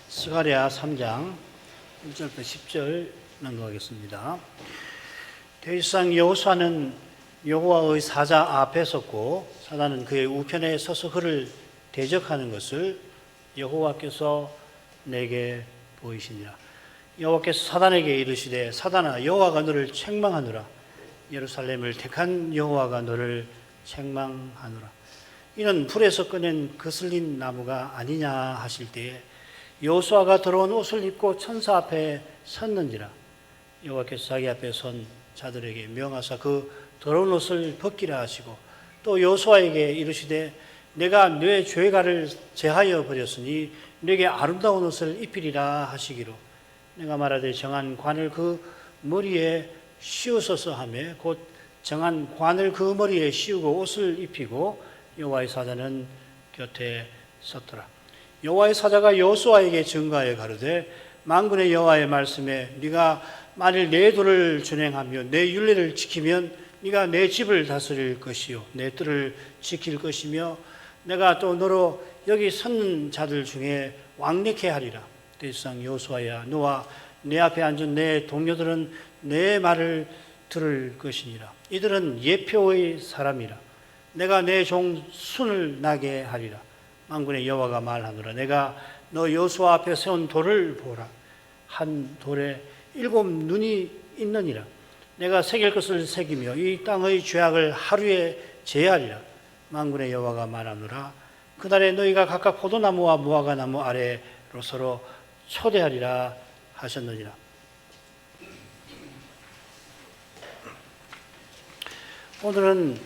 스가랴 3장 1절부터 10절 낭독하겠습니다. 대지상 여호수아는 여호와의 사자 앞에 섰고 사단은 그의 우편에 서서 그를 대적하는 것을 여호와께서 내게 보이시니라. 여호와께서 사단에게 이르시되 사단아 여호와가 너를 책망하노라. 예루살렘을 택한 여호와가 너를 책망하노라. 이는 불에서 꺼낸 거슬린 나무가 아니냐 하실 때에 여호수아가 더러운 옷을 입고 천사 앞에 섰는지라. 여호와께서 자기 앞에 선 자들에게 명하사 그 더러운 옷을 벗기라 하시고 또 여호수아에게 이르시되 내가 네 죄가를 제하여 버렸으니 네게 아름다운 옷을 입히리라 하시기로 내가 말하되 정한 관을 그 머리에 씌우소서 하며 곧 정한 관을 그 머리에 씌우고 옷을 입히고 여호와의 사자는 곁에 섰더라. 여호와의 사자가 여호수아에게 증거하여 가로되 만군의 여호와의 말씀에 네가 만일 내 도를 준행하며 내 율례를 지키면 네가 내 집을 다스릴 것이요 내 뜰을 지킬 것이며 내가 또 너로 여기 섰는 자들 중에 왕래케 하리라. 대지상 여호수아야 너와 내 앞에 앉은 내 동료들은 내 말을 들을 것이니라. 이들은 예표의 사람이라. 내가 내 종 순을 나게 하리라. 만군의 여호와가 말하노라. 내가 너 여호수아 앞에 세운 돌을 보라. 한 돌에 7 눈이 있느니라. 내가 새길 것을 새기며 이 땅의 죄악을 하루에 제하리라. 만군의 여호와가 말하노라. 그날에 너희가 각각 포도나무와 무화과나무 아래로 서로 초대하리라 하셨느니라. 오늘은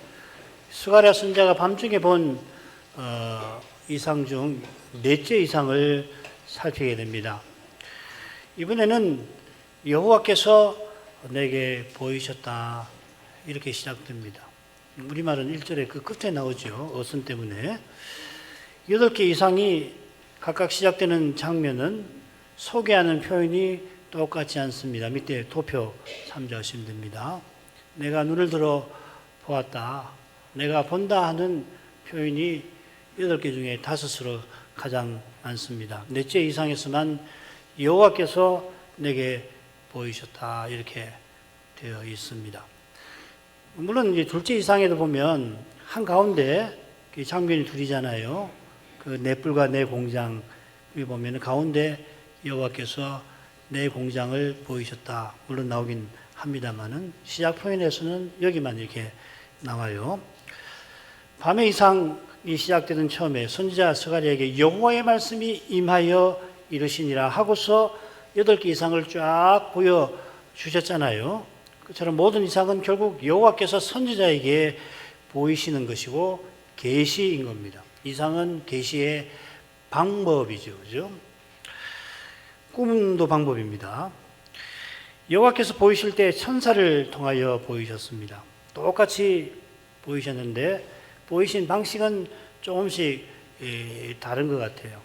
스가랴 선지자가 밤중에 본 이상 중 넷째 이상을 살피게 됩니다. 이번에는 여호와께서 내게 보이셨다 이렇게 시작됩니다. 우리말은 1절에 그 끝에 나오죠. 어순 때문에. 8개 이상이 각각 시작되는 장면은 소개하는 표현이 똑같지 않습니다. 밑에 도표 참조하시면 됩니다. 내가 눈을 들어 보았다. 내가 본다 하는 표현이 8개 중에 5으로 가장 많습니다. 넷째 이상에서만 여호와께서 내게 보이셨다 이렇게 되어 있습니다. 물론 이제 둘째 이상에도 보면 한가운데 장면이 둘이잖아요. 그 내 뿔과 내 공장 여기 보면 가운데 여호와께서 내 공장을 보이셨다. 물론 나오긴 합니다만은 시작 표현에서는 여기만 이렇게 나와요. 밤의 이상이 시작되는 처음에 선지자 스가랴에게 여호와의 말씀이 임하여 이르시니라 하고서 8개 이상을 쫙 보여주셨잖아요. 그처럼 모든 이상은 결국 여호와께서 선지자에게 보이시는 것이고 계시인 겁니다. 이상은 계시의 방법이죠. 그죠? 꿈도 방법입니다. 여호와께서 보이실 때 천사를 통하여 보이셨습니다. 똑같이 보이셨는데 보이신 방식은 조금씩 다른 것 같아요.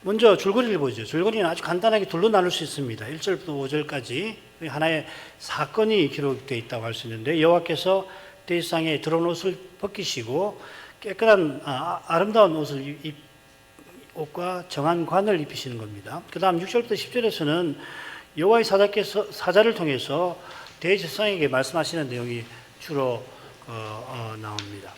먼저 줄거리를 보죠. 줄거리는 아주 간단하게 둘로 나눌 수 있습니다. 1절부터 5절까지 하나의 사건이 기록되어 있다고 할 수 있는데 여호와께서 대지상에 더러운 옷을 벗기시고 깨끗한 아름다운 옷과 정한 관을 입히시는 겁니다. 그 다음 6절부터 10절에서는 여호와의 사자를 통해서 대지상에게 말씀하시는 내용이 주로 나옵니다.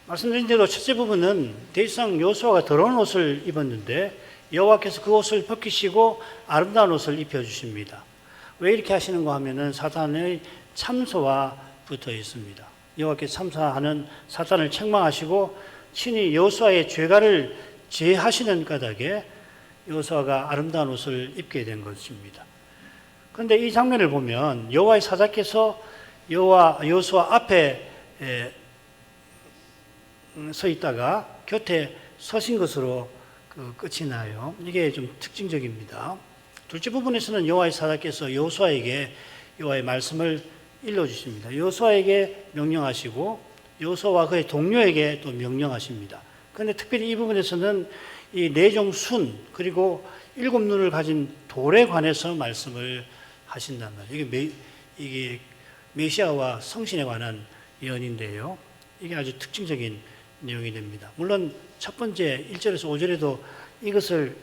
말씀드린 대로 첫째 부분은 대지상 여호수아가 더러운 옷을 입었는데 여호와께서 그 옷을 벗기시고 아름다운 옷을 입혀주십니다. 왜 이렇게 하시는가 하면은 사탄의 참소와 붙어 있습니다. 여호와께서 참사하는 사탄을 책망하시고 친히 여호수아의 죄가를 제하시는 까닭에 여호수아가 아름다운 옷을 입게 된 것입니다. 그런데 이 장면을 보면 여호와의 사자께서 여호수아 앞에 서 있다가 곁에 서신 것으로 끝이 나요. 이게 좀 특징적입니다. 둘째 부분에서는 여호와의 사자께서 여호수아에게 여호와의 말씀을 일러주십니다. 여호수아에게 명령하시고 여호수아와 그의 동료에게 또 명령하십니다. 그런데 특별히 이 부분에서는 이 내종 순 그리고 7 눈을 가진 돌에 관해서 말씀을 하신단 말이에요. 이게 메시아와 성신에 관한 예언인데요. 이게 아주 특징적인 내용이 됩니다. 물론 첫 번째 1절에서 5절에도 이것을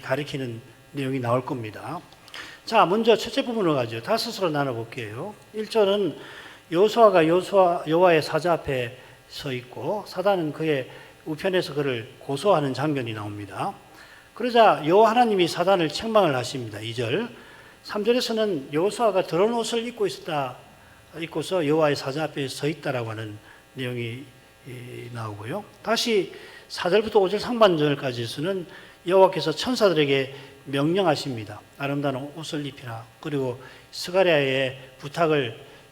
가리키는 내용이 나올 겁니다. 자, 먼저 첫째 부분으로 가죠. 다섯으로 나눠볼게요. 1절은 여호수아가 여호와의 사자 앞에 서 있고 사단은 그의 우편에서 그를 고소하는 장면이 나옵니다. 그러자 여호와 하나님이 사단을 책망을 하십니다. 2절. 3절에서는 여호수아가 더러운 옷을 입고서 여호와의 사자 앞에 서 있다라고 하는 내용이 나오고요. 다시 4절부터 5절 상반절까지에서는 여호와께서 천사들에게 명령하십니다. 아름다운 옷을 입히라. 그리고 스가랴의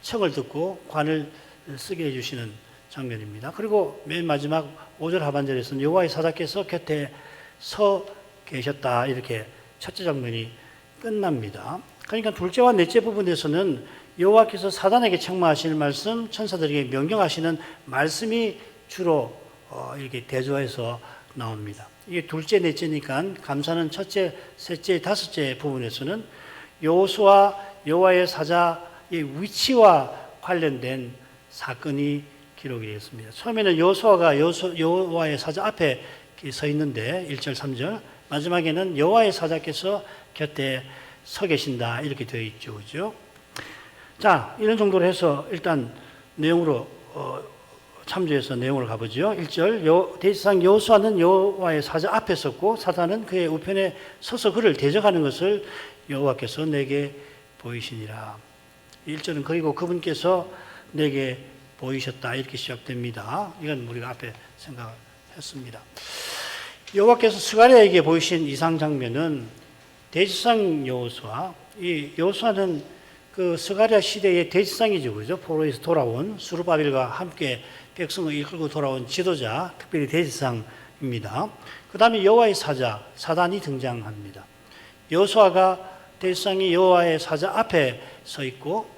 청을 듣고 관을 쓰게 해주시는 장면입니다. 그리고 맨 마지막 5절 하반절에서는 여호와의 사자께서 곁에 서 계셨다. 이렇게 첫째 장면이 끝납니다. 그러니까 둘째와 넷째 부분에서는 여호와께서 사단에게 책망하시는 말씀, 천사들에게 명령하시는 말씀이 주로 이렇게 대조해서 나옵니다. 이게 둘째, 넷째니까 감사는 첫째, 셋째, 다섯째 부분에서는 여호수아 여호와의 사자의 위치와 관련된 사건이 기록이 되었습니다. 처음에는 여호수아가 여호와의 사자 앞에 서 있는데 1절, 3절, 마지막에는 여호와의 사자께서 곁에 서 계신다 이렇게 되어 있죠, 그죠? 자, 이런 정도로 해서 일단 내용으로 참조해서 내용으로 가보죠. 1절, 대지상 여호수아는 여호와의 사자 앞에 섰고 사단은 그의 우편에 서서 그를 대적하는 것을 여호와께서 내게 보이시니라. 1절은 그리고 그분께서 내게 보이셨다 이렇게 시작됩니다. 이건 우리가 앞에 생각했습니다. 여호와께서 스가랴에게 보이신 이상 장면은 대지상 여호수아, 이 여호수아는 그 스가랴 시대의 대지상이죠, 그죠? 포로에서 돌아온 스룹바벨과 함께 백성을 이끌고 돌아온 지도자, 특별히 대지상입니다. 그 다음에 여호와의 사자, 사단이 등장합니다. 여호수아가 대지상이 여호와의 사자 앞에 서 있고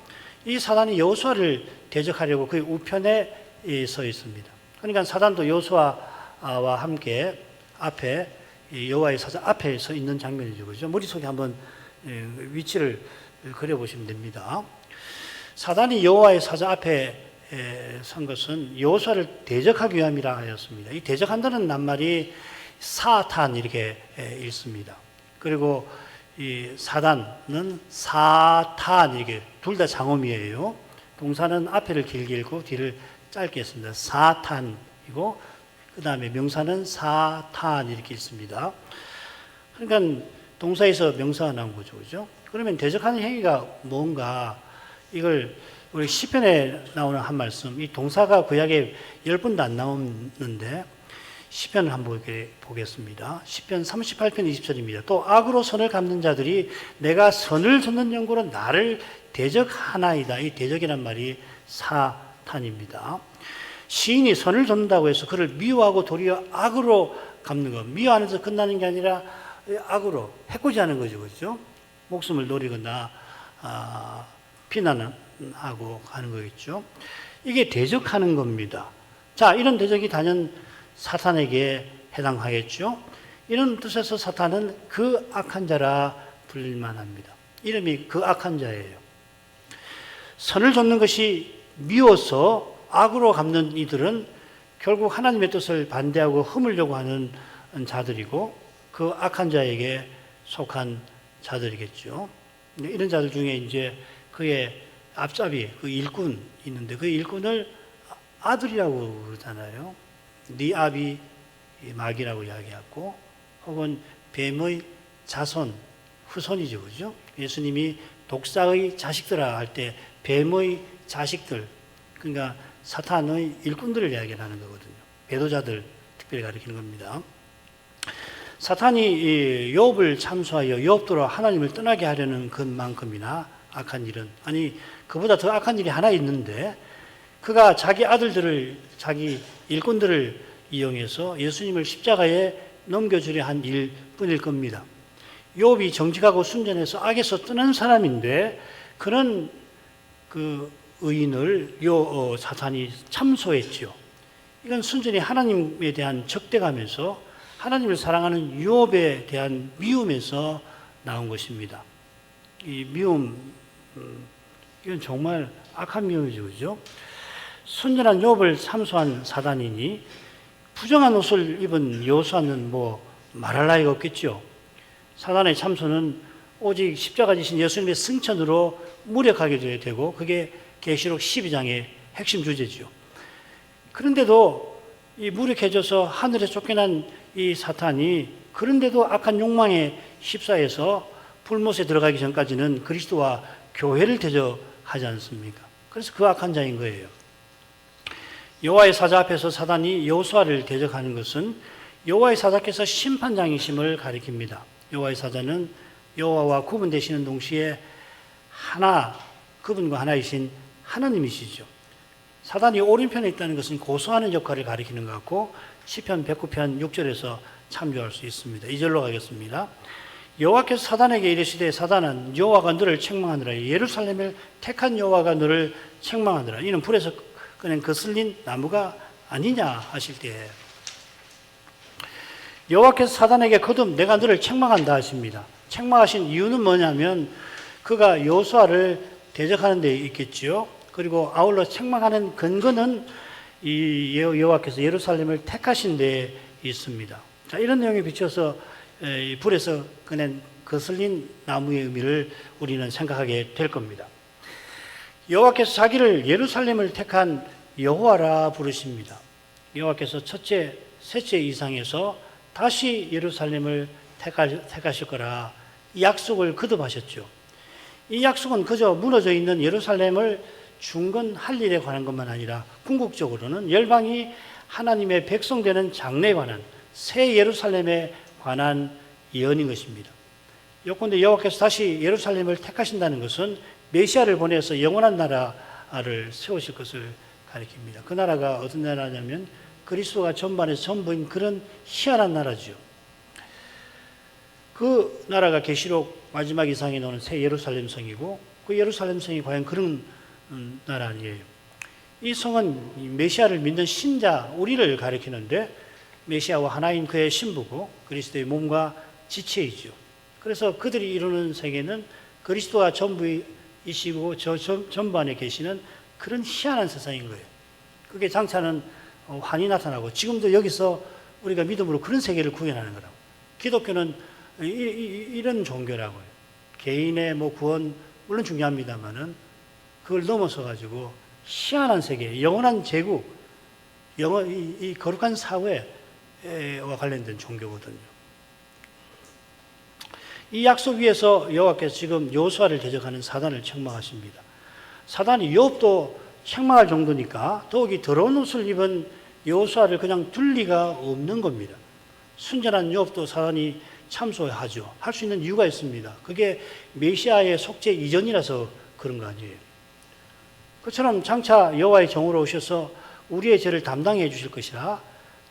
이 사단이 여호수아를 대적하려고 그의 우편에 서 있습니다. 그러니까 사단도 여호수아와 함께 앞에 여호와의 사자 앞에 서 있는 장면이죠, 그죠? 머릿속에 한번 위치를 그려보시면 됩니다. 사단이 여호와의 사자 앞에 선 것은 여호수아를 대적하기 위함이라 하였습니다. 이 대적한다는 낱말이 사탄 이렇게 읽습니다. 그리고 이 사단은 사탄 이렇게 둘 다 장음이에요. 동사는 앞에를 길게 읽고 뒤를 짧게 했습니다. 사탄이고 그 다음에 명사는 사탄 이렇게 읽습니다. 그러니까 동사에서 명사가 나온 거죠, 그죠? 그러면 대적하는 행위가 뭔가 이걸 우리 시편에 나오는 한 말씀, 이 동사가 구약에 10번도 안 나오는데 시편을 한번 보겠습니다. 시편 38편 20절입니다. 또 악으로 선을 갚는 자들이 내가 선을 젓는 연고로 나를 대적하나이다. 이 대적이란 말이 사탄입니다. 시인이 선을 젓는다고 해서 그를 미워하고 도리어 악으로 갚는 것. 미워하는 데서 끝나는 게 아니라 악으로 해코지하는 거죠, 그렇죠? 목숨을 노리거나 비난하고 하는 거겠죠. 이게 대적하는 겁니다. 자, 이런 대적이 단연 사탄에게 해당하겠죠. 이런 뜻에서 사탄은 그 악한 자라 불릴만 합니다. 이름이 그 악한 자예요. 선을 좇는 것이 미워서 악으로 갚는 이들은 결국 하나님의 뜻을 반대하고 허물려고 하는 자들이고 그 악한 자에게 속한 자들이겠죠. 이런 자들 중에 이제 그의 앞잡이, 그 일꾼 있는데 그 일꾼을 아들이라고 그러잖아요. 네 아비 마귀라고 이야기하고 혹은 뱀의 자손, 후손이죠, 그죠? 예수님이 독사의 자식들아 할 때 뱀의 자식들, 그러니까 사탄의 일꾼들을 이야기하는 거거든요. 배도자들 특별히 가리키는 겁니다. 사탄이 욥을 참수하여 욥도로 하나님을 떠나게 하려는 것만큼이나 악한 일은, 아니 그보다 더 악한 일이 하나 있는데 그가 자기 아들들을, 자기 일꾼들을 이용해서 예수님을 십자가에 넘겨주려 한 일뿐일 겁니다. 욥이 정직하고 순전해서 악에서 떠난 사람인데 그런 그 의인을 사탄이 참소했죠. 이건 순전히 하나님에 대한 적대감에서 하나님을 사랑하는 욥에 대한 미움에서 나온 것입니다. 이 미움, 이건 정말 악한 미움이죠, 그죠? 순전한 욥을 참소한 사단이니 부정한 옷을 입은 여호수아는 뭐 말할 나위가 없겠죠. 사단의 참소는 오직 십자가 지신 예수님의 승천으로 무력하게 되고 그게 계시록 12장의 핵심 주제죠. 그런데도 이 무력해져서 하늘에 쫓겨난 이 사탄이 그런데도 악한 욕망에 휩싸여서 불못에 들어가기 전까지는 그리스도와 교회를 대적하지 않습니까? 그래서 그 악한 자인 거예요. 여호와의 사자 앞에서 사단이 여호수아를 대적하는 것은 여호와의 사자께서 심판장이심을 가리킵니다. 여호와의 사자는 여호와와 구분되시는 동시에 하나, 그분과 하나이신 하나님이시죠. 사단이 오른편에 있다는 것은 고소하는 역할을 가리키는 것 같고 시편 109편 6절에서 참조할 수 있습니다. 2절로 가겠습니다. 여호와께서 사단에게 이르시되 사단은 여호와가 너를 책망하느라 예루살렘을 택한 여호와가 너를 책망하느라 이는 불에서 꺼낸 거슬린 나무가 아니냐 하실 때 여호와께서 사단에게 거듭 내가 너를 책망한다 하십니다. 책망하신 이유는 뭐냐면 그가 여호수아를 대적하는 데 있겠지요. 그리고 아울러 책망하는 근거는 이 여호와께서 예루살렘을 택하신 데 있습니다. 자, 이런 내용에 비춰서 불에서 꺼낸 거슬린 나무의 의미를 우리는 생각하게 될 겁니다. 여호와께서 자기를 예루살렘을 택한 여호와라 부르십니다. 여호와께서 첫째, 셋째 이상에서 다시 예루살렘을 택하실 거라 이 약속을 거듭하셨죠. 이 약속은 그저 무너져 있는 예루살렘을 중건할 일에 관한 것만 아니라 궁극적으로는 열방이 하나님의 백성 되는 장래에 관한 새 예루살렘에 관한 예언인 것입니다. 요컨대 여호와께서 다시 예루살렘을 택하신다는 것은 메시아를 보내서 영원한 나라를 세우실 것을 가리킵니다. 그 나라가 어떤 나라냐면 그리스도가 전반에서 전부인 그런 희한한 나라죠. 그 나라가 계시록 마지막 이상에 나오는 새 예루살렘 성이고 그 예루살렘 성이 과연 그런 나라 아니에요. 이 성은 메시아를 믿는 신자 우리를 가리키는데 메시아와 하나인 그의 신부고 그리스도의 몸과 지체이죠. 그래서 그들이 이루는 세계는 그리스도가 전부이시고 저 전반에 계시는 그런 희한한 세상인 거예요. 그게 장차는 환히 나타나고 지금도 여기서 우리가 믿음으로 그런 세계를 구현하는 거라고. 기독교는 이런 종교라고요. 개인의 구원 물론 중요합니다만은 그걸 넘어서 가지고 희한한 세계, 영원한 제국, 이 거룩한 사회와 관련된 종교거든요. 이 약속 위에서 여호와께서 지금 여호수아를 대적하는 사단을 책망하십니다. 사단이 욥도 책망할 정도니까 더욱이 더러운 옷을 입은 여호수아를 그냥 둘 리가 없는 겁니다. 순전한 욥도 사단이 참소하죠. 할 수 있는 이유가 있습니다. 그게 메시아의 속죄 이전이라서 그런 거 아니에요. 그처럼 장차 여호와의 종으로 오셔서 우리의 죄를 담당해 주실 것이라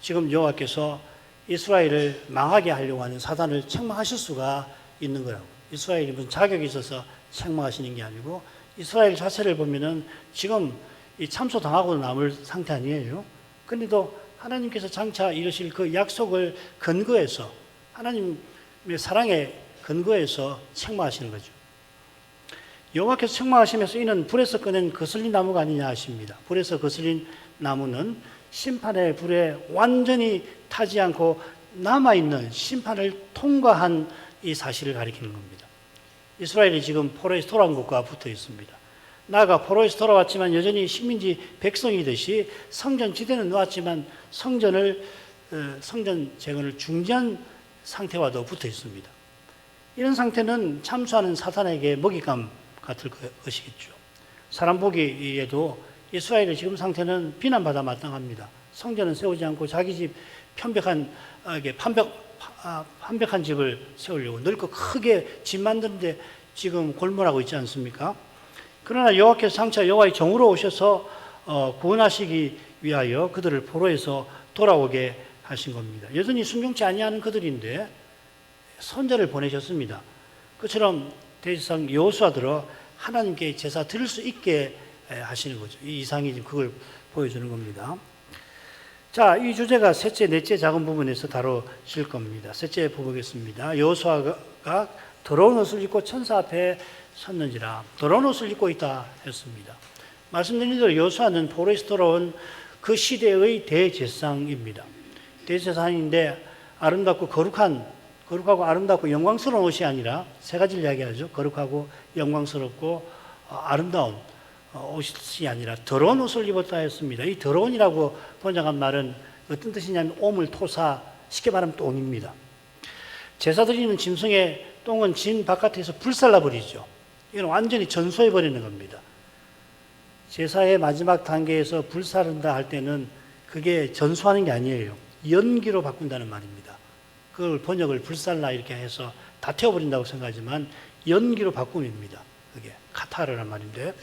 지금 여호와께서 이스라엘을 망하게 하려고 하는 사단을 책망하실 수가 있는 거라고. 이스라엘이 무슨 자격이 있어서 책망하시는 게 아니고 이스라엘 자체를 보면은 지금 이 참소당하고 남을 상태 아니에요. 그런데도 하나님께서 장차 이루실 그 약속을 근거해서 하나님의 사랑에 근거해서 책망하시는 거죠. 여호와께서 책망하시면서 이는 불에서 꺼낸 거슬린 나무가 아니냐 하십니다. 불에서 거슬린 나무는 심판의 불에 완전히 타지 않고 남아있는 심판을 통과한 이 사실을 가리키는 겁니다. 이스라엘이 지금 포로에서 돌아온 것과 붙어 있습니다. 나아가 포로에서 돌아왔지만 여전히 식민지 백성이듯이 성전 지대는 놓았지만 성전 재건을 중지한 상태와도 붙어 있습니다. 이런 상태는 참수하는 사탄에게 먹잇감 같을 것이겠죠. 사람 보기에도 이스라엘의 지금 상태는 비난받아 마땅합니다. 성전은 세우지 않고 자기 집 판벽한 집을 세우려고 넓고 크게 집 만드는데 지금 골몰하고 있지 않습니까? 그러나 여호와께서 장차 여호와의 종으로 오셔서 구원하시기 위하여 그들을 포로에서 돌아오게 하신 겁니다. 여전히 순종치 아니하는 그들인데 선자를 보내셨습니다. 그처럼 대지상 여호수아들어 하나님께 제사 드릴 수 있게 하시는 거죠. 이 이상이 지금 그걸 보여주는 겁니다. 자, 이 주제가 셋째, 넷째 작은 부분에서 다뤄질 겁니다. 셋째 보겠습니다. 여호수아가 더러운 옷을 입고 천사 앞에 섰는지라. 더러운 옷을 입고 있다 했습니다. 말씀드린 대로 여호수아는 포로에서 돌아온 그 시대의 대제사장입니다. 대제사장인데 아름답고 거룩하고 아름답고 영광스러운 옷이 아니라 세 가지를 이야기하죠. 거룩하고 영광스럽고 아름다운 옷이 아니라 더러운 옷을 입었다 했습니다. 이 더러운이라고 번역한 말은 어떤 뜻이냐면 오물, 토사, 쉽게 말하면 똥입니다. 제사 드리는 짐승의 똥은 진 바깥에서 불살라 버리죠. 이건 완전히 전소해 버리는 겁니다. 제사의 마지막 단계에서 불사른다 할 때는 그게 전소하는 게 아니에요. 연기로 바꾼다는 말입니다. 그걸 번역을 불살라 이렇게 해서 다 태워버린다고 생각하지만 연기로 바꿈입니다. 그게 카타르란 말인데,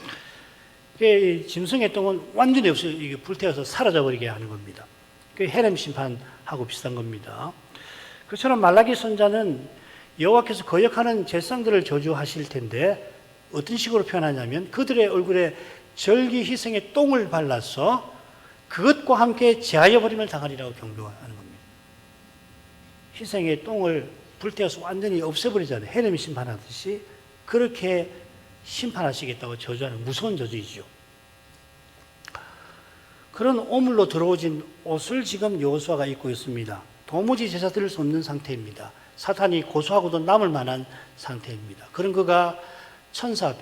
그게 짐승의 똥은 완전히 없어요. 이게 불태워서 사라져버리게 하는 겁니다. 그게 헤렘 심판하고 비슷한 겁니다. 그처럼 말라기 선자는 여호와께서 거역하는 제사장들을 저주하실 텐데 어떤 식으로 표현하냐면 그들의 얼굴에 절기 희생의 똥을 발라서 그것과 함께 제하여 버림을 당하리라고 경고하는 겁니다. 희생의 똥을 불태워서 완전히 없애버리잖아요. 헤렘 심판하듯이 그렇게 심판하시겠다고 저주하는 무서운 저주이죠. 그런 오물로 들어오진 옷을 지금 여호수아가 입고 있습니다. 도무지 제사 드릴 수 없는 상태입니다. 사탄이 고소하고도 남을 만한 상태입니다. 그런 그가 천사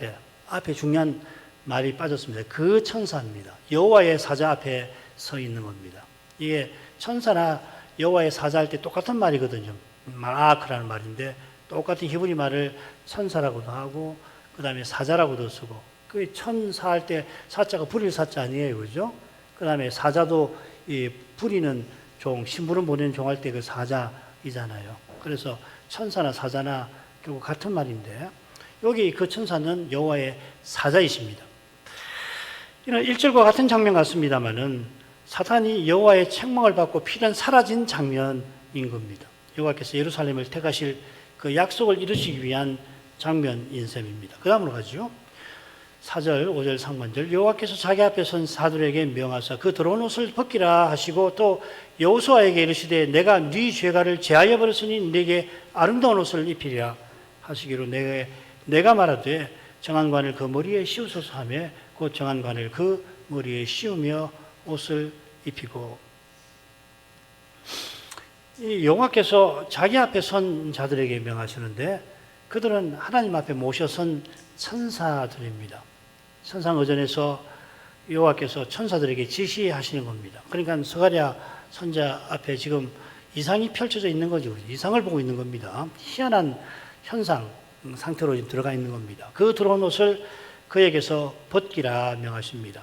앞에 중요한 말이 빠졌습니다. 그 천사입니다. 여호와의 사자 앞에 서 있는 겁니다. 이게 천사나 여호와의 사자 할 때 똑같은 말이거든요. 마라크라는 말인데 똑같은 히브리 말을 천사라고도 하고 그 다음에 사자라고도 쓰고, 그 천사 할 때 사자가 부릴 사자 아니에요, 그죠? 그 다음에 사자도 이 부리는 종, 심부름 보내는 종 할 때 그 사자이잖아요. 그래서 천사나 사자나 결국 같은 말인데 여기 그 천사는 여호와의 사자이십니다. 이는 1절과 같은 장면 같습니다만은 사탄이 여호와의 책망을 받고 필연 사라진 장면인 겁니다. 여호와께서 예루살렘을 택하실 그 약속을 이루시기 위한 장면인 셈입니다. 그 다음으로 가죠. 4절, 5절 상반절. 여호와께서 자기 앞에 선 사들에게 명하사 그 더러운 옷을 벗기라 하시고 또 여호수아에게 이르시되 내가 네 죄가를 제하여 버렸으니 네게 아름다운 옷을 입히리라 하시기로 내가 말하되 정한관을 그 머리에 씌우소서 하며 곧 정한관을 그 머리에 씌우며 옷을 입히고. 이 여호와께서 자기 앞에 선 자들에게 명하시는데 그들은 하나님 앞에 모셔선 천사들입니다. 천상의전에서 여호와께서 천사들에게 지시하시는 겁니다. 그러니까 스가랴 선자 앞에 지금 이상이 펼쳐져 있는 거죠. 이상을 보고 있는 겁니다. 희한한 현상 상태로 들어가 있는 겁니다. 그 들어온 옷을 그에게서 벗기라 명하십니다.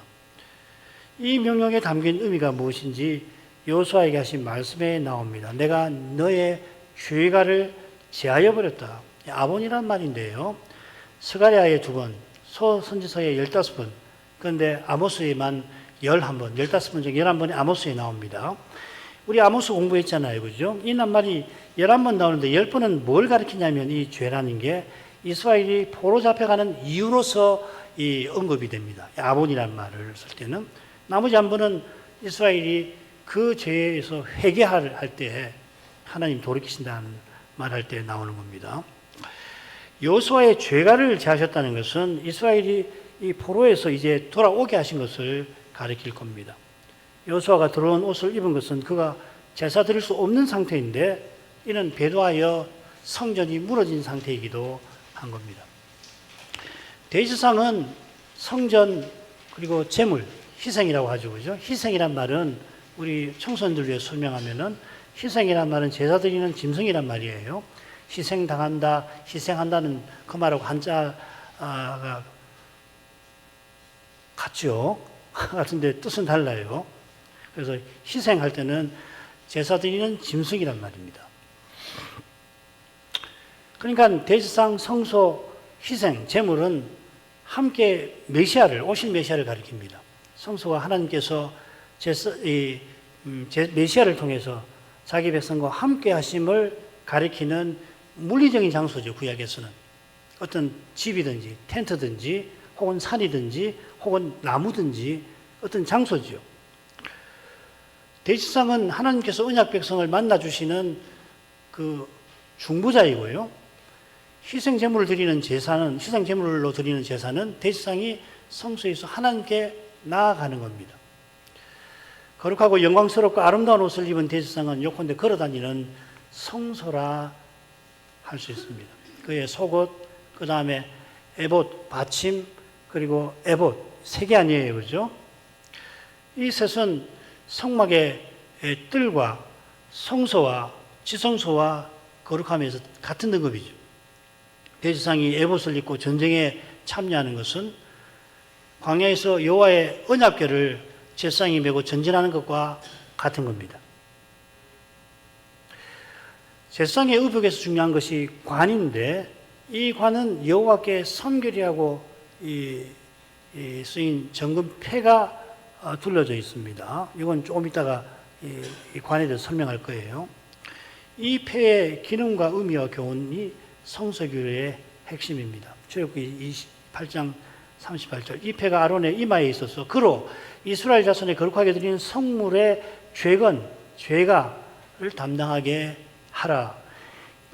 이 명령에 담긴 의미가 무엇인지 여호수아에게 하신 말씀에 나옵니다. 내가 너의 죄가를 제하여 버렸다. 아본이란 말인데요. 스가랴에 2번, 소선지서에 15번, 그런데 아모스에만 11번, 15번 중에 11번이 아모스에 나옵니다. 우리 아모스 공부했잖아요. 그죠? 이 낱말이 11번 나오는데 10번은 뭘 가리키냐면 이 죄라는 게 이스라엘이 포로 잡혀가는 이유로서 이 언급이 됩니다. 아본이라는 말을 쓸 때는. 나머지 한 번은 이스라엘이 그 죄에서 회개할 때 하나님 돌이키신다는 말할 때 나오는 겁니다. 여호수아의 죄가를 제하셨다는 것은 이스라엘이 이 포로에서 이제 돌아오게 하신 것을 가리킬 겁니다. 여호수아가 들어온 옷을 입은 것은 그가 제사 드릴 수 없는 상태인데 이는 배도하여 성전이 무너진 상태이기도 한 겁니다. 대지상은 성전 그리고 제물, 희생이라고 하죠. 그죠? 희생이란 말은 우리 청소년들 위해 설명하면은 희생이란 말은 제사 드리는 짐승이란 말이에요. 희생당한다, 희생한다는 그 말하고 한자가 같죠. 같은데 뜻은 달라요. 그래서 희생할 때는 제사 드리는 짐승이란 말입니다. 그러니까 대지상, 성소, 희생, 제물은 함께 오실 메시아를 가리킵니다. 성소가 하나님께서 메시아를 통해서 자기 백성과 함께 하심을 가리키는 물리적인 장소죠. 구약에서는 어떤 집이든지 텐트든지 혹은 산이든지 혹은 나무든지 어떤 장소죠. 대지상은 하나님께서 언약 백성을 만나 주시는 그 중보자이고요. 희생제물로 드리는 제사는 대지상이 성소에서 하나님께 나아가는 겁니다. 거룩하고 영광스럽고 아름다운 옷을 입은 대지상은 요컨대 걸어다니는 성소라 할 수 있습니다. 그의 속옷, 그 다음에 에봇, 받침, 그리고 에봇, 세 개 아니에요, 그죠? 이 셋은 성막의 뜰과 성소와 지성소와 거룩함에서 같은 등급이죠. 대제사장이 에봇을 입고 전쟁에 참여하는 것은 광야에서 여호와의 언약궤를 제사장이 메고 전진하는 것과 같은 겁니다. 제사장의 의복에서 중요한 것이 관인데, 이 관은 여호와께 성결이라고 쓰인 정금패가 둘러져 있습니다. 이건 조금 이따가 이 관에 대해서 설명할 거예요. 이 패의 기능과 의미와 교훈이 성서교의 핵심입니다. 출애굽기 28장 38절. 이 패가 아론의 이마에 있어서 그로 이스라엘 자손의 거룩하게 드리는 성물의 죄가를 담당하게 하라.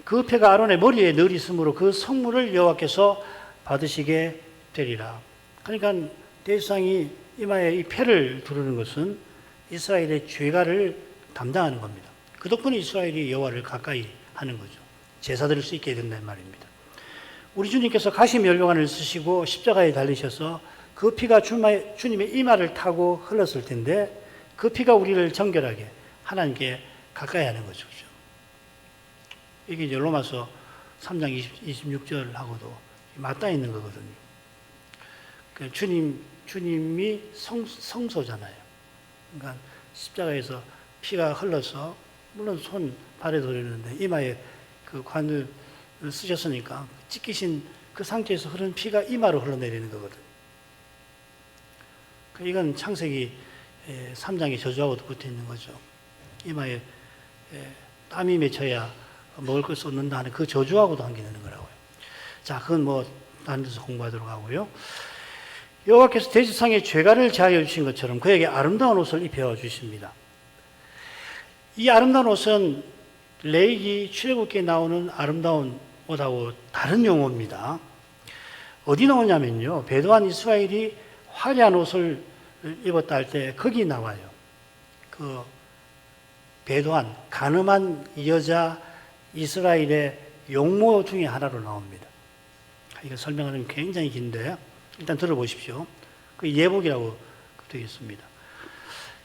그 패가 아론의 머리에 늘 있으므로 그 성물을 여호와께서 받으시게 되리라. 그러니까 대제사장이 이마에 이 패를 두르는 것은 이스라엘의 죄가를 담당하는 겁니다. 그 덕분에 이스라엘이 여호와를 가까이 하는 거죠. 제사 드릴 수 있게 된다는 말입니다. 우리 주님께서 가시면류관을 쓰시고 십자가에 달리셔서 그 피가 주님의 이마를 타고 흘렀을 텐데, 그 피가 우리를 정결하게 하나님께 가까이 하는 거죠. 이게 이제 로마서 3장 26절하고도 맞닿아 있는 거거든요. 주님이 성소잖아요. 그러니까 십자가에서 피가 흘러서, 물론 손, 발에 도리는데 이마에 그 관을 쓰셨으니까 찢기신 그 상처에서 흐르는 피가 이마로 흘러내리는 거거든요. 이건 창세기 3장의 저주하고도 붙어 있는 거죠. 이마에 땀이 맺혀야 먹을 것을 얻는다 하는 그 저주하고도 관계되는 거라고요. 자, 그건 뭐 다른 데서 공부하도록 하고요. 여호와께서 대제사장의 죄가를 제하여 주신 것처럼 그에게 아름다운 옷을 입혀 주십니다. 이 아름다운 옷은 레위기 출애굽기에 나오는 아름다운 옷하고 다른 용어입니다. 어디 나오냐면요, 배도한 이스라엘이 화려한 옷을 입었다 할 때 거기 나와요. 그 배도한, 간음한 여자 이스라엘의 용모 중에 하나로 나옵니다. 이거 설명하는 굉장히 긴데 일단 들어보십시오. 그 예복이라고 되어 있습니다.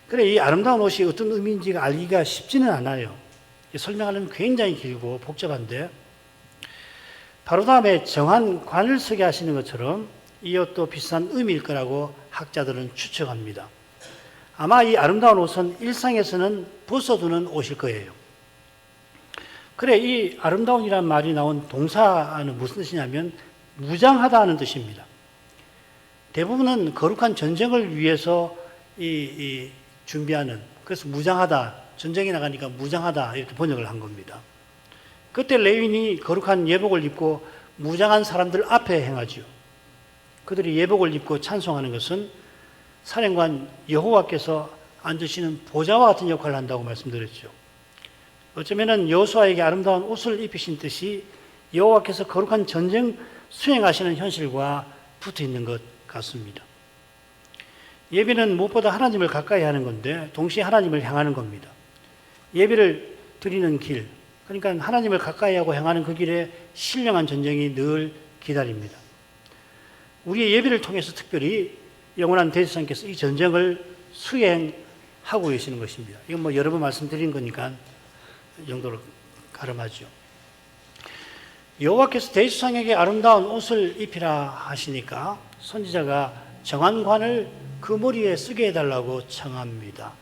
그래, 이 아름다운 옷이 어떤 의미인지가 알기가 쉽지는 않아요. 설명하려면 굉장히 길고 복잡한데, 바로 다음에 정한 관을 서게 하시는 것처럼 이 옷도 비슷한 의미일 거라고 학자들은 추측합니다. 아마 이 아름다운 옷은 일상에서는 벗어두는 옷일 거예요. 그래, 이 아름다운이라는 말이 나온 동사는 무슨 뜻이냐면 무장하다 하는 뜻입니다. 대부분은 거룩한 전쟁을 위해서 준비하는, 그래서 무장하다, 전쟁에 나가니까 무장하다 이렇게 번역을 한 겁니다. 그때 레위인이 거룩한 예복을 입고 무장한 사람들 앞에 행하지요. 그들이 예복을 입고 찬송하는 것은 사령관 여호와께서 앉으시는 보좌와 같은 역할을 한다고 말씀드렸죠. 어쩌면은 여호수아에게 아름다운 옷을 입히신 뜻이 여호와께서 거룩한 전쟁 수행하시는 현실과 붙어 있는 것 같습니다. 예배는 무엇보다 하나님을 가까이 하는 건데 동시에 하나님을 향하는 겁니다. 예배를 드리는 길, 그러니까 하나님을 가까이 하고 향하는 그 길에 신령한 전쟁이 늘 기다립니다. 우리의 예배를 통해서 특별히 영원한 대제사장께서 이 전쟁을 수행하고 계시는 것입니다. 이건 뭐 여러 번 말씀드린 거니까 이 정도로 가름하죠. 여호와께서 대제사장에게 아름다운 옷을 입히라 하시니까 선지자가 정한 관을 그 머리에 쓰게 해달라고 청합니다.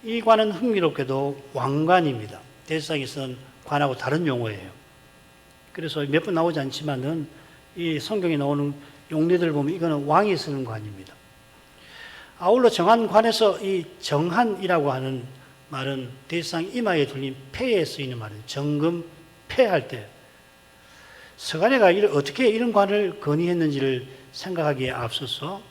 이 관은 흥미롭게도 왕관입니다. 대제사장이 쓴 관하고 다른 용어예요. 그래서 몇 번 나오지 않지만은 이 성경에 나오는 용례들 보면 이거는 왕이 쓰는 관입니다. 아울러 정한 관에서 이 정한이라고 하는 말은 대제사장 이마에 둘린 패에 쓰이는 말이에요. 정금 패할 때 서가랴가 어떻게 이런 관을 건의했는지를 생각하기에 앞서서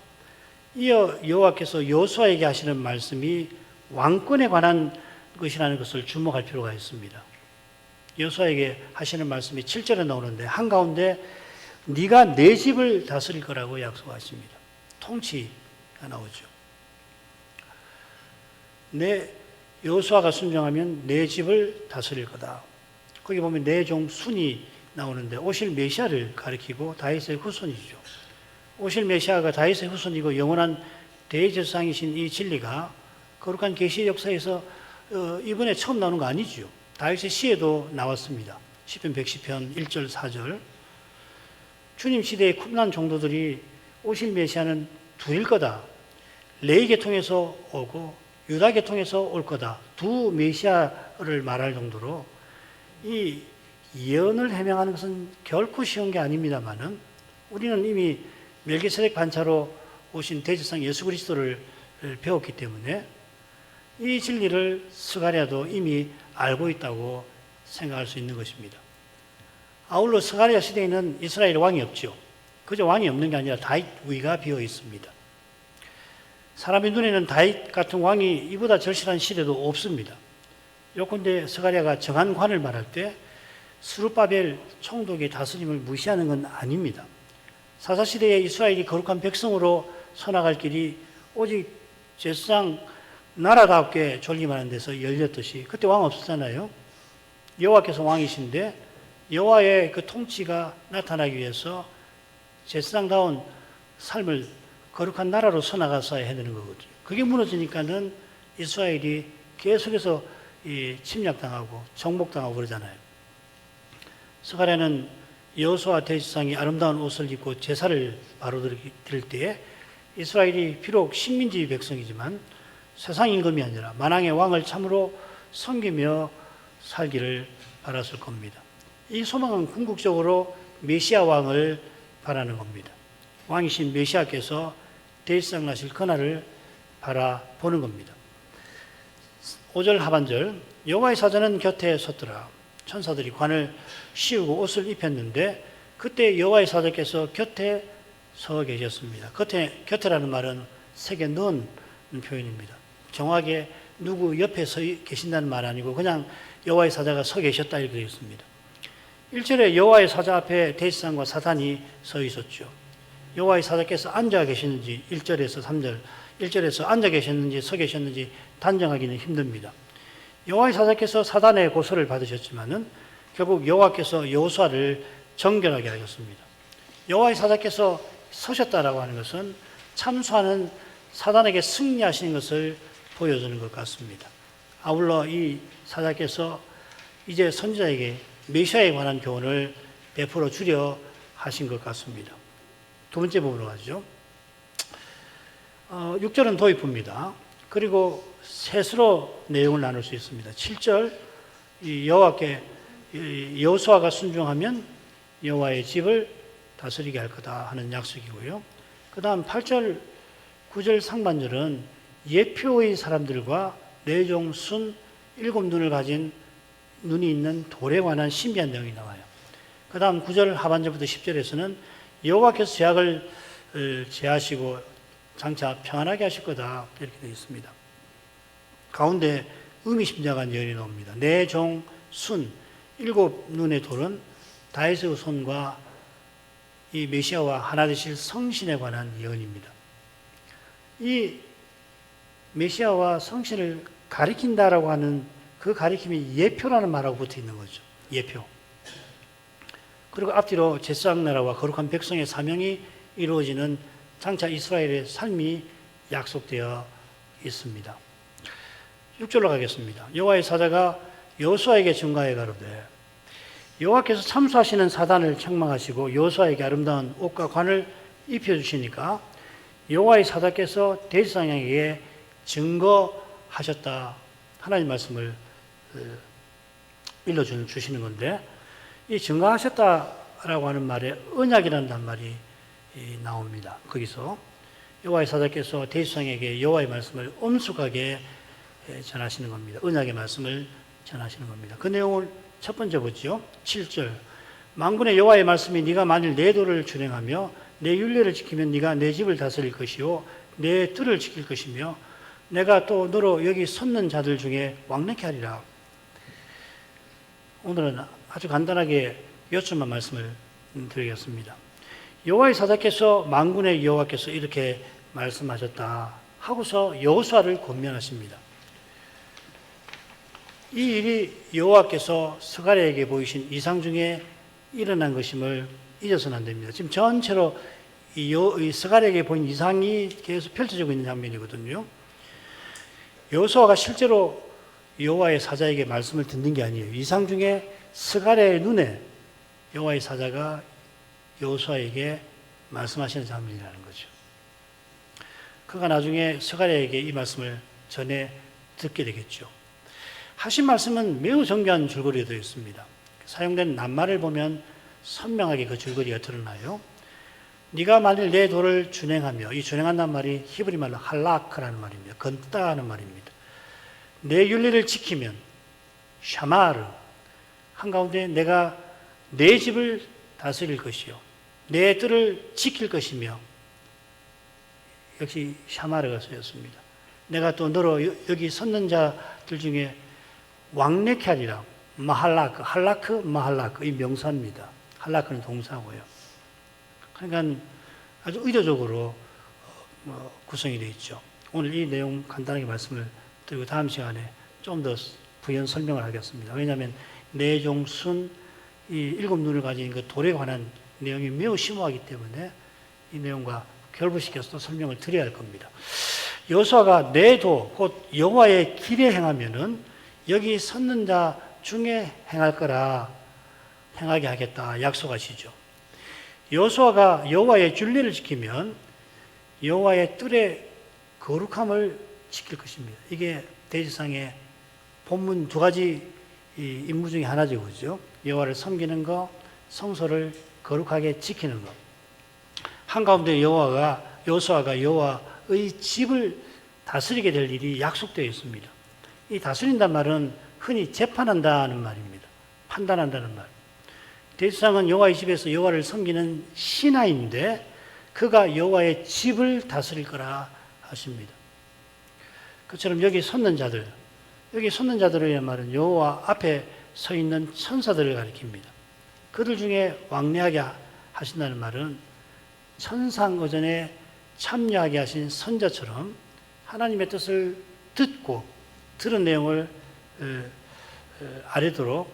이어 여호와께서 여호수아에게 하시는 말씀이 왕권에 관한 것이라는 것을 주목할 필요가 있습니다. 여호수아에게 하시는 말씀이 7절에 나오는데 한가운데 네가 내 집을 다스릴 거라고 약속하십니다. 통치가 나오죠. 여호수아가 순종하면 내 집을 다스릴 거다. 거기 보면 내 종 순이 나오는데 오실 메시아를 가리키고 다윗의 후손이죠. 오실 메시아가 다윗의 후손이고 영원한 대제사장이신 이 진리가 거룩한 계시의 역사에서 이번에 처음 나오는 거 아니죠. 다윗의 시에도 나왔습니다. 시편 110편 1절 4절. 주님 시대의 쿰난 종도들이 오실 메시아는 둘일 거다. 레위 계통에서 오고 유다 계통에서 올 거다. 두 메시아를 말할 정도로 이 예언을 해명하는 것은 결코 쉬운 게 아닙니다만은 우리는 이미 멜기세덱 반차로 오신 대제사장 예수 그리스도를 배웠기 때문에 이 진리를 스가랴도 이미 알고 있다고 생각할 수 있는 것입니다. 아울러 스가랴 시대에는 이스라엘 왕이 없죠. 그저 왕이 없는 게 아니라 다윗 위가 비어 있습니다. 사람의 눈에는 다윗 같은 왕이 이보다 절실한 시대도 없습니다. 요컨대 스가랴가 정한 관을 말할 때 스룹바벨 총독의 다스림을 무시하는 건 아닙니다. 사사시대에 이스라엘이 거룩한 백성으로 서나갈 길이 오직 제사장 나라답게 존립하는 데서 열렸듯이 그때 왕 없었잖아요. 여호와께서 왕이신데 여호와의 그 통치가 나타나기 위해서 제사장다운 삶을 거룩한 나라로 서나가서야 해야 되는 거거든요. 그게 무너지니까는 이스라엘이 계속해서 침략당하고 정복당하고 그러잖아요. 스가랴는 여호수아 대제사장이 아름다운 옷을 입고 제사를 바로 드릴 때에 이스라엘이 비록 식민지 백성이지만 세상 임금이 아니라 만왕의 왕을 참으로 섬기며 살기를 바랐을 겁니다. 이 소망은 궁극적으로 메시아 왕을 바라는 겁니다. 왕이신 메시아께서 대제사장 나실 그날을 바라보는 겁니다. 5절 하반절 여호와의 사자는 곁에 섰더라. 천사들이 관을 씌우고 옷을 입혔는데 그때 여호와의 사자께서 곁에 서 계셨습니다. 곁에라는 말은 색에 넣은 표현입니다. 정확하게 누구 옆에 서 계신다는 말 아니고 그냥 여호와의 사자가 서 계셨다 이렇게 되어 있습니다. 1절에 여호와의 사자 앞에 대제사장과 사단이 서 있었죠. 여호와의 사자께서 앉아 계셨는지 1절에서 3절 1절에서 앉아 계셨는지 서 계셨는지 단정하기는 힘듭니다. 여호와의 사자께서 사단의 고소를 받으셨지만은 결국 여호와께서 여호수아를 정결하게 하셨습니다. 여호와의 사자께서 서셨다라고 하는 것은 참수하는 사단에게 승리하시는 것을 보여주는 것 같습니다. 아울러 이 사자께서 이제 선지자에게 메시아에 관한 교훈을 베풀어 주려 하신 것 같습니다. 두 번째 부분으로 가죠. 6절은 도입부입니다. 그리고 셋으로 내용을 나눌 수 있습니다. 7절 여호와께 여호수아가 순종하면 여호와의 집을 다스리게 할 거다 하는 약속이고요. 그 다음 8절 9절 상반절은 예표의 사람들과 내종 순 7눈을 가진 눈이 있는 돌에 관한 신비한 내용이 나와요. 그 다음 9절 하반절부터 10절에서는 여호와께서 제약을 제하시고 장차 평안하게 하실 거다 이렇게 되어 있습니다. 가운데 의미심장한 예언이 나옵니다. 내 종 순 7눈의 돌은 다윗의 손과 이 메시아와 하나 되실 성신에 관한 예언입니다. 이 메시아와 성신을 가리킨다라고 하는 그 가리킴이 예표라는 말하고 붙어 있는 거죠. 예표. 그리고 앞뒤로 제사장 나라와 거룩한 백성의 사명이 이루어지는 장차 이스라엘의 삶이 약속되어 있습니다. 6절로 가겠습니다. 여호와의 사자가 여호수아에게 증가해 가로되 여호와께서 참수하시는 사단을 책망하시고 여호수아에게 아름다운 옷과 관을 입혀주시니까 여호와의 사자께서 대제사장에게 증거하셨다. 하나님 말씀을 일러주시는 건데 이 증거하셨다라고 하는 말에 언약이라는 단말이 나옵니다. 거기서 여호와의 사자께서 대제사장에게 여호와의 말씀을 엄숙하게 전하시는 겁니다. 언약의 말씀을 전하시는 겁니다. 그 내용을 첫 번째 보죠. 7절 만군의 여호와의 말씀이 네가 만일 내 도를 준행하며 내 율례를 지키면 네가 내 집을 다스릴 것이요 내 뜰을 지킬 것이며 내가 또 너로 여기 섰는 자들 중에 왕래케 하리라. 오늘은 아주 간단하게 몇 줄만 말씀을 드리겠습니다. 여호와의 사자께서 만군의 여호와께서 이렇게 말씀하셨다 하고서 여호수아를 권면하십니다. 이 일이 여호와께서 스가랴에게 보이신 이상 중에 일어난 것임을 잊어서는 안 됩니다. 지금 전체로 이 스가랴에게 보인 이상이 계속 펼쳐지고 있는 장면이거든요. 여호수아가 실제로 여호와의 사자에게 말씀을 듣는 게 아니에요. 이상 중에 스가랴의 눈에 여호와의 사자가 여호수아에게 말씀하시는 장면이라는 거죠. 그가 나중에 스가랴에게 이 말씀을 전해 듣게 되겠죠. 하신 말씀은 매우 정교한 줄거리가 되어 있습니다. 사용된 낱말을 보면 선명하게 그 줄거리가 드러나요. 네가 만일 내 도를 준행하며, 이 준행한다는 말이 히브리 말로 할라크라는 말입니다. 건따는 말입니다. 내 윤리를 지키면 샤마르, 한가운데 내가 내 집을 다스릴 것이요 내 뜰을 지킬 것이며, 역시 샤마르가 쓰였습니다. 내가 또 너로 여기 섰는 자들 중에 왕래케 하리라. 마할라크, 할라크, 마할라크, 이 명사입니다. 할라크는 동사고요. 그러니까 아주 의도적으로 구성이 되어 있죠. 오늘 이 내용 간단하게 말씀을 드리고 다음 시간에 좀 더 부연 설명을 하겠습니다. 왜냐하면 내종순, 이 일곱 눈을 가진 그 돌에 관한 내용이 매우 심오하기 때문에 이 내용과 결부시켜서 설명을 드려야 할 겁니다. 여호수아가 내 도, 곧 여호와의 길에 행하면은 여기 섰는 자 중에 행할 거라, 행하게 하겠다 약속하시죠. 여호수아가 여호와의 율례를 지키면 여호와의 뜰의 거룩함을 지킬 것입니다. 이게 대지상의 본문 두 가지 임무 중에 하나죠, 그죠? 여호와를 섬기는 것, 성소를 거룩하게 지키는 것. 한가운데 여호수아가 여호와의 집을 다스리게 될 일이 약속되어 있습니다. 이 다스린다는 말은 흔히 재판한다는 말입니다. 판단한다는 말. 대지상은 여호와의 집에서 여호와를 섬기는 신하인데 그가 여호와의 집을 다스릴 거라 하십니다. 그처럼 여기 섰는 자들의 말은 여호와 앞에 서 있는 천사들을 가리킵니다. 그들 중에 왕래하게 하신다는 말은 천상의전에 참여하게 하신 선자처럼 하나님의 뜻을 듣고 들은 내용을 아뢰도록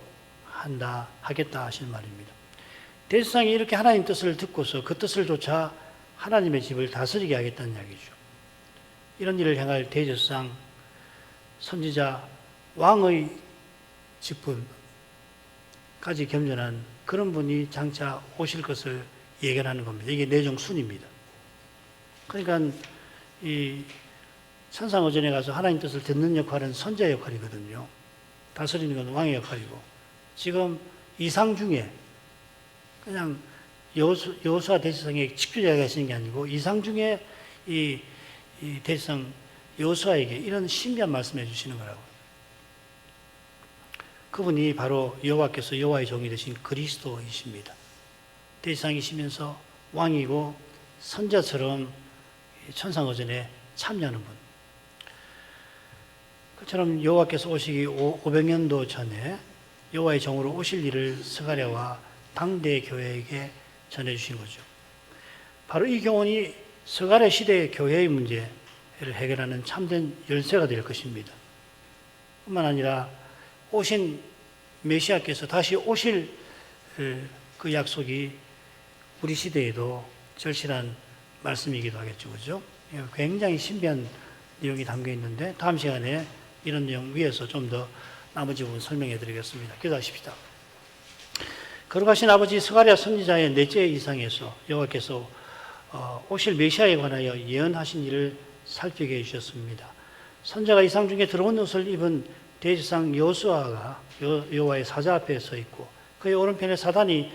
하겠다 하시는 말입니다. 대지상이 이렇게 하나님 뜻을 듣고서 그 뜻을 좇아 하나님의 집을 다스리게 하겠다는 이야기죠. 이런 일을 행할 대제사장, 선지자, 왕의 직분까지 겸손한 그런 분이 장차 오실 것을 예견하는 겁니다. 이게 내종순입니다. 그러니까 이 천상의전에 가서 하나님 뜻을 듣는 역할은 선지자의 역할이거든요. 다스리는 건 왕의 역할이고, 지금 이상 중에 그냥 여호수아 대제사장에게 직접 이야기하시는 게 아니고 이상 중에 이 대제사장 여호수아에게 이런 신비한 말씀을 해주시는 거라고. 그분이 바로 여호와께서 여호와의 종이 되신 그리스도이십니다. 대제사장이시면서 왕이고 선자처럼 천상의전에 참여하는 분. 그처럼 여호와께서 오시기 500년도 전에 여호와의 종으로 오실 일을 스가랴와 당대 교회에게 전해주신 거죠. 바로 이 교훈이 스가랴 시대의 교회의 문제를 해결하는 참된 열쇠가 될 것입니다. 뿐만 아니라 오신 메시아께서 다시 오실 그 약속이 우리 시대에도 절실한 말씀이기도 하겠죠. 그죠? 굉장히 신비한 내용이 담겨 있는데 다음 시간에 이런 내용 위에서 좀 더 나머지 부분 설명해 드리겠습니다. 기도하십시다. 거룩하신 아버지, 스가랴 선지자의 넷째 이상에서 여호와께서 오실 메시아에 관하여 예언하신 일을 살피게 해주셨습니다. 선자가 이상 중에 들어온 옷을 입은 대제사장 여호수아가 여호와의 사자 앞에 서 있고 그의 오른편에 사단이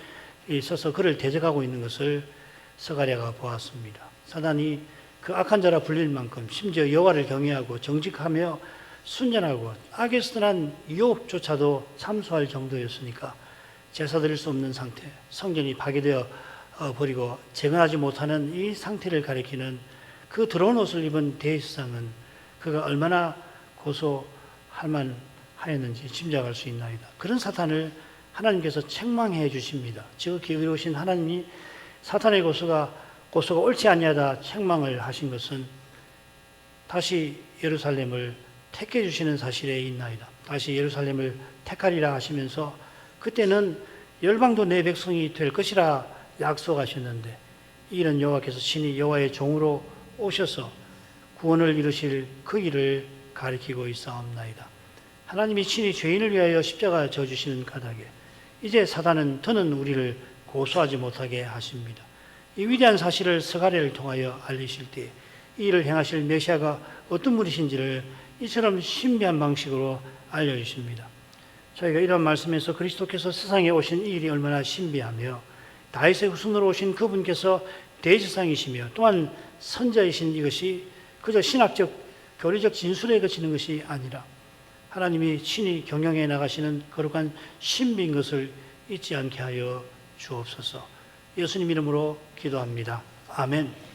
서서 그를 대적하고 있는 것을 스가랴가 보았습니다. 사단이 그 악한 자라 불릴 만큼 심지어 여호와를 경외하고 정직하며 순전하고 악에서 떠난 유혹조차도 참소할 정도였으니까 제사 드릴 수 없는 상태, 성전이 파괴되어 버리고 재건하지 못하는 이 상태를 가리키는 그 더러운 옷을 입은 대제사장은 그가 얼마나 고소할 만하였는지 짐작할 수 있나이다. 그런 사탄을 하나님께서 책망해 주십니다. 지극히 의로우신 하나님이 사탄의 고소가 옳지 아니하다 책망을 하신 것은 다시 예루살렘을 택해 주시는 사실에 있나이다. 다시 예루살렘을 택하리라 하시면서 그때는 열방도 내 백성이 될 것이라 약속하셨는데 이는 여호와께서 친히 여호와의 종으로 오셔서 구원을 이루실 그 일을 가리키고 있사옵나이다. 하나님이 친히 죄인을 위하여 십자가 져주시는 까닭에 이제 사단은 더는 우리를 고소하지 못하게 하십니다. 이 위대한 사실을 스가랴를 통하여 알리실 때 이 일을 행하실 메시아가 어떤 분이신지를 이처럼 신비한 방식으로 알려주십니다. 저희가 이런 말씀에서 그리스도께서 세상에 오신 이 일이 얼마나 신비하며 다윗의 후손으로 오신 그분께서 대제사장이시며 또한 선자이신 이것이 그저 신학적 교리적 진술에 그치는 것이 아니라 하나님이 친히 경영해 나가시는 거룩한 신비인 것을 잊지 않게 하여 주옵소서. 예수님 이름으로 기도합니다. 아멘.